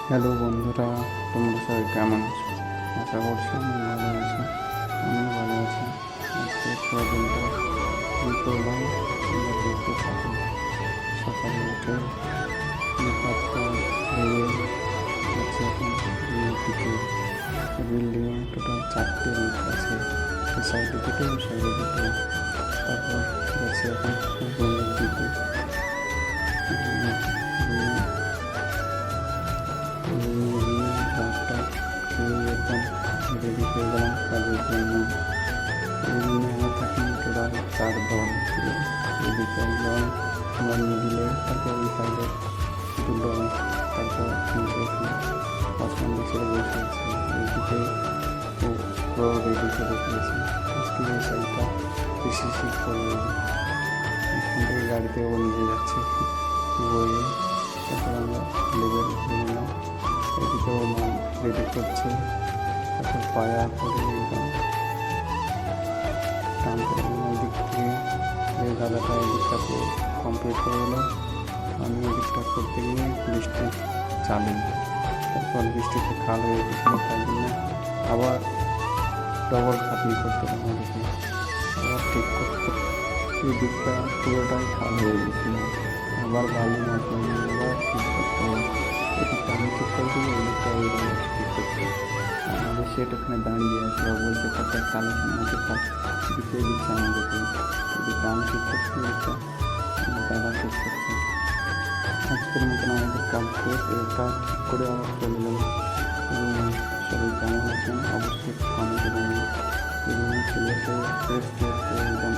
Hello বন্ধুরা, তোমরা সবাই কেমন আছো? আশা করছি আমি ভালো আছি। আমিও ভালো আছি। আজকে প্রয়োজনটা কী করলাম তোমরা দেখতে থাকো। সকালে উঠে হাত পা ধুয়ে হচ্ছে এখন বিল্ডিংয়ে টোটাল 4টে লিফট আছে। এই সাইডে দুটো, সাইডে দুটো। তারপর গেছে এখন রুমের দিকে। ভাতটা খেয়ে একদম রেডি হয়ে গেলাম কাজের জন্য। এই রুমে আমি থাকি টোটাল 4 জন। এদিকে একজন, আমার মিডিলে, তারপর ওই সাইডে দুটো, তারপর দেখি হাজব্যান্ড ছেড়ে বসে আছে। এইদিকে ও পুরো রেডি করে দিয়েছে। আজকে এই সাইডটা বেশি শীত করবে। এখান থেকে গাড়িতে ও নিয়ে যাচ্ছে বইয়ে। তারপর আমরা লেবেল ধরে নিলাম। এদিকে ও মাল রেডি করছে। তারপর পায়া করে টান করে ওইদিক থেকে দাদাটা এদিকটা কমপ্লিট করে এলো। আমি এদিকটা করতে গিয়ে বৃষ্টি চালু। তারপর বৃষ্টিতে খাল হয়ে গেছিলো, তাই জন্য আবার ডবল খাটনি করতে হবে আমাদেরকে। আবার ঠিক করতে এই দিকটা পুরোটাই খাল হয়ে গেছিলো। আবার বালি মাঝখানে আবার ঠিক করতে হবে। এদিকটা আমি ঠিক করে দিই, ওইদিকটা ওই ঠিক করতে। আমাদের সেট ওখানে দাঁড়িয়ে আছে, ও বলছে কত কালেকশন আছে, দিকে দিচ্ছে আমাদেরকে। এদিকটা আমি ঠিক করছি, এদিকটা দাদা ঠিক করছে। আজকের মতন আমাদের কাজ শেষ। এটা ঠিক করে আবার চলে গেল। সবাই কেমন আছেন অবশ্যই কমেন্টে জানাবেন। এবং চলে এসে ফ্রেশ একদম